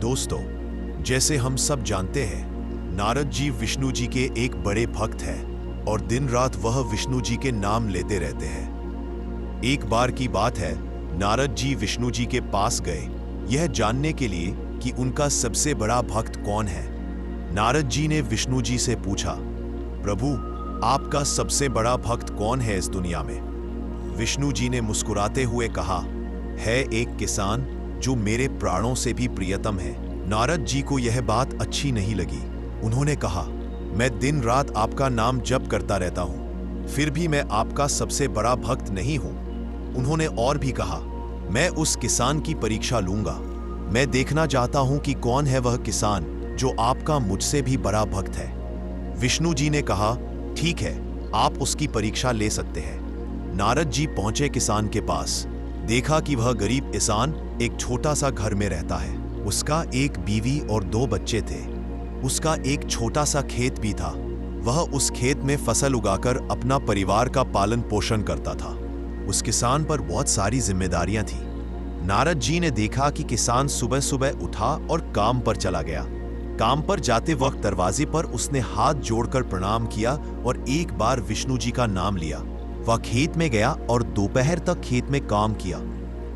दोस्तों, जैसे हम सब जानते हैं, नारद जी विष्णु जी के एक बड़े भक्त हैं और दिन रात वह विष्णु जी के नाम लेते रहते हैं। एक बार की बात है, नारद जी विष्णु जी के पास गए यह जानने के लिए कि उनका सबसे बड़ा भक्त कौन है। नारद जी ने विष्णु जी से पूछा, प्रभु, आपका सबसे बड़ा भक्त कौन है इस दुनिया में? विष्णु जी ने मुस्कुराते हुए कहा, है एक किसान जो मेरे प्राणों से भी प्रियतम है। नारद जी को यह बात अच्छी नहीं लगी। उन्होंने कहा, मैं दिन रात आपका नाम जप करता रहता हूं, फिर भी मैं आपका सबसे बड़ा भक्त नहीं हूं। उन्होंने और भी कहा, मैं उस किसान की परीक्षा लूंगा। मैं देखना चाहता हूं कि कौन है वह किसान जो आपका मुझसे भी बड़ा भक्त है। विष्णु जी ने कहा, ठीक है, आप उसकी परीक्षा ले सकते हैं। नारद जी पहुंचे किसान के पास। देखा कि वह गरीब किसान एक छोटा सा घर में रहता है। उसका एक बीवी और 2 बच्चे थे। उसका एक छोटा सा खेत भी था। वह उस खेत में फसल उगाकर अपना परिवार का पालन पोषण करता था। उस किसान पर बहुत सारी जिम्मेदारियां थी। नारद जी ने देखा कि किसान सुबह सुबह उठा और काम पर चला गया। काम पर जाते वक्त दरवाजे पर उसने हाथ जोड़कर प्रणाम किया और एक बार विष्णु जी का नाम लिया। वह खेत में गया और दोपहर तक खेत में काम किया।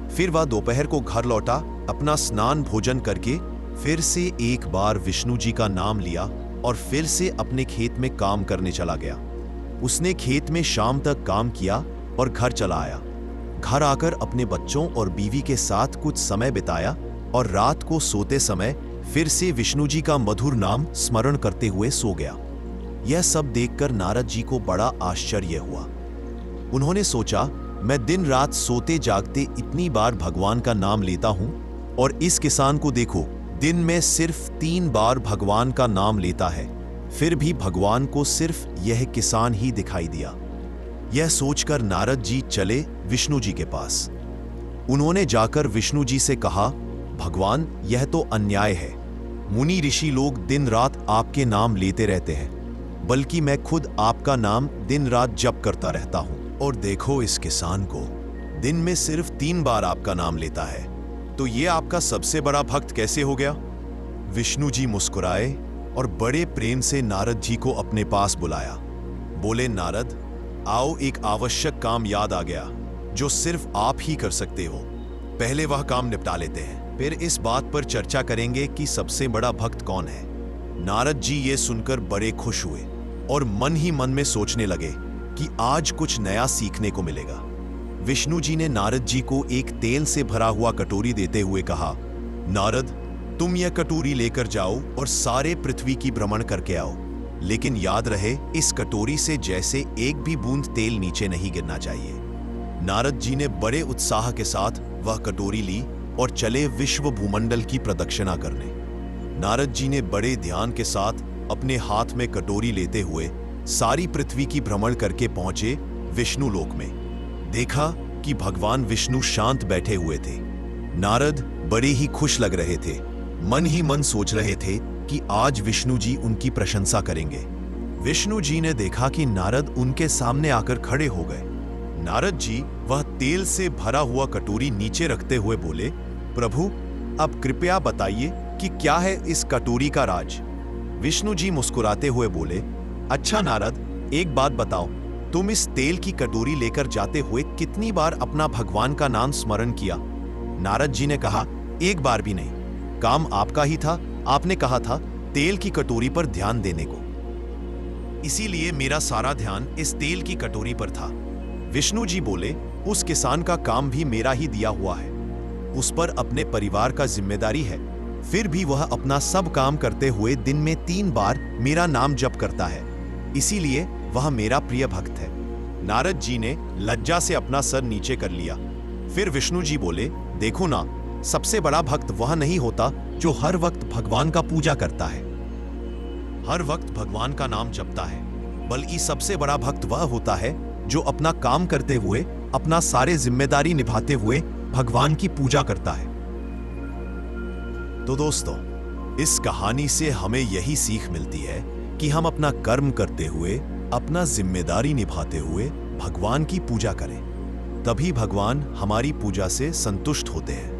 फिर वह दोपहर को घर लौटा, अपना स्नान भोजन करके फिर से एक बार विष्णु जी का नाम लिया और फिर से अपने खेत में काम करने चला गया। उसने खेत में शाम तक काम किया और घर चला आया। घर आकर अपने बच्चों और बीवी के साथ कुछ समय बिताया और रात को सोते समय फिर से विष्णु जी का मधुर नाम स्मरण करते हुए सो गया। यह सब देखकर नारद जी को बड़ा आश्चर्य हुआ। उन्होंने सोचा, मैं दिन रात सोते जागते इतनी बार भगवान का नाम लेता हूं और इस किसान को देखो, दिन में सिर्फ 3 बार भगवान का नाम लेता है, फिर भी भगवान को सिर्फ यह किसान ही दिखाई दिया। यह सोचकर नारद जी चले विष्णु जी के पास। उन्होंने जाकर विष्णु जी से कहा, भगवान, यह तो अन्याय है। मुनि ऋषि लोग दिन रात आपके नाम लेते रहते हैं, बल्कि मैं खुद आपका नाम दिन रात जप करता रहता हूं, और देखो इस किसान को, दिन में सिर्फ 3 बार आपका नाम लेता है, तो ये आपका सबसे बड़ा भक्त कैसे हो गया? विष्णु जी मुस्कुराए और बड़े प्रेम से नारद जी को अपने पास बुलाया। बोले, नारद, आओ, एक आवश्यक काम याद आ गया जो सिर्फ आप ही कर सकते हो। पहले वह काम निपटा लेते हैं, फिर इस बात पर चर्चा करेंगे कि सबसे बड़ा भक्त कौन है। नारद जी ये सुनकर बड़े खुश हुए और मन ही मन में सोचने लगे कि आज कुछ नया सीखने को मिलेगा। विष्णु जी ने नारद जी को एक तेल से भरा हुआ कटोरी देते हुए कहा, नारद, तुम यह कटोरी लेकर जाओ और सारे पृथ्वी की भ्रमण करके आओ, लेकिन याद रहे, इस कटोरी से जैसे एक भी बूंद तेल नीचे नहीं गिरना चाहिए। नारद जी ने बड़े उत्साह के साथ वह कटोरी ली और चले विश्व भूमंडल की प्रदक्षिणा करने। नारद जी ने बड़े ध्यान के साथ अपने हाथ में कटोरी लेते हुए सारी पृथ्वी की भ्रमण करके पहुंचे विष्णु लोक में। देखा कि भगवान विष्णु शांत बैठे हुए थे। नारद बड़े ही खुश लग रहे थे, मन ही मन सोच रहे थे कि आज विष्णु जी उनकी प्रशंसा करेंगे। विष्णु जी ने देखा कि नारद उनके सामने आकर खड़े हो गए। नारद जी वह तेल से भरा हुआ कटोरी नीचे रखते हुए बोले, प्रभु, अब कृपया बताइए कि क्या है इस कटोरी का राज। विष्णु जी मुस्कुराते हुए बोले, अच्छा नारद, एक बात बताओ, तुम इस तेल की कटोरी लेकर जाते हुए कितनी बार अपना भगवान का नाम स्मरण किया? नारद जी ने कहा, एक बार भी नहीं। काम आपका ही था, आपने कहा था तेल की कटोरी पर ध्यान देने को, इसीलिए मेरा सारा ध्यान इस तेल की कटोरी पर था। विष्णु जी बोले, उस किसान का काम भी मेरा ही दिया हुआ है, उस पर अपने परिवार का जिम्मेदारी है, फिर भी वह अपना सब काम करते हुए दिन में 3 बार मेरा नाम जप करता है, इसीलिए वह मेरा प्रिय भक्त है। नारद जी ने लज्जा से अपना सर नीचे कर लिया। फिर विष्णु जी बोले, देखो ना, सबसे बड़ा भक्त वह नहीं होता जो हर वक्त भगवान का पूजा करता है, हर वक्त भगवान का नाम जपता है, बल्कि सबसे बड़ा भक्त वह होता है जो अपना काम करते हुए, अपना सारे जिम्मेदारी निभाते हुए भगवान की पूजा करता है। तो दोस्तों, इस कहानी से हमें यही सीख मिलती है कि हम अपना कर्म करते हुए, अपना जिम्मेदारी निभाते हुए भगवान की पूजा करें, तभी भगवान हमारी पूजा से संतुष्ट होते हैं।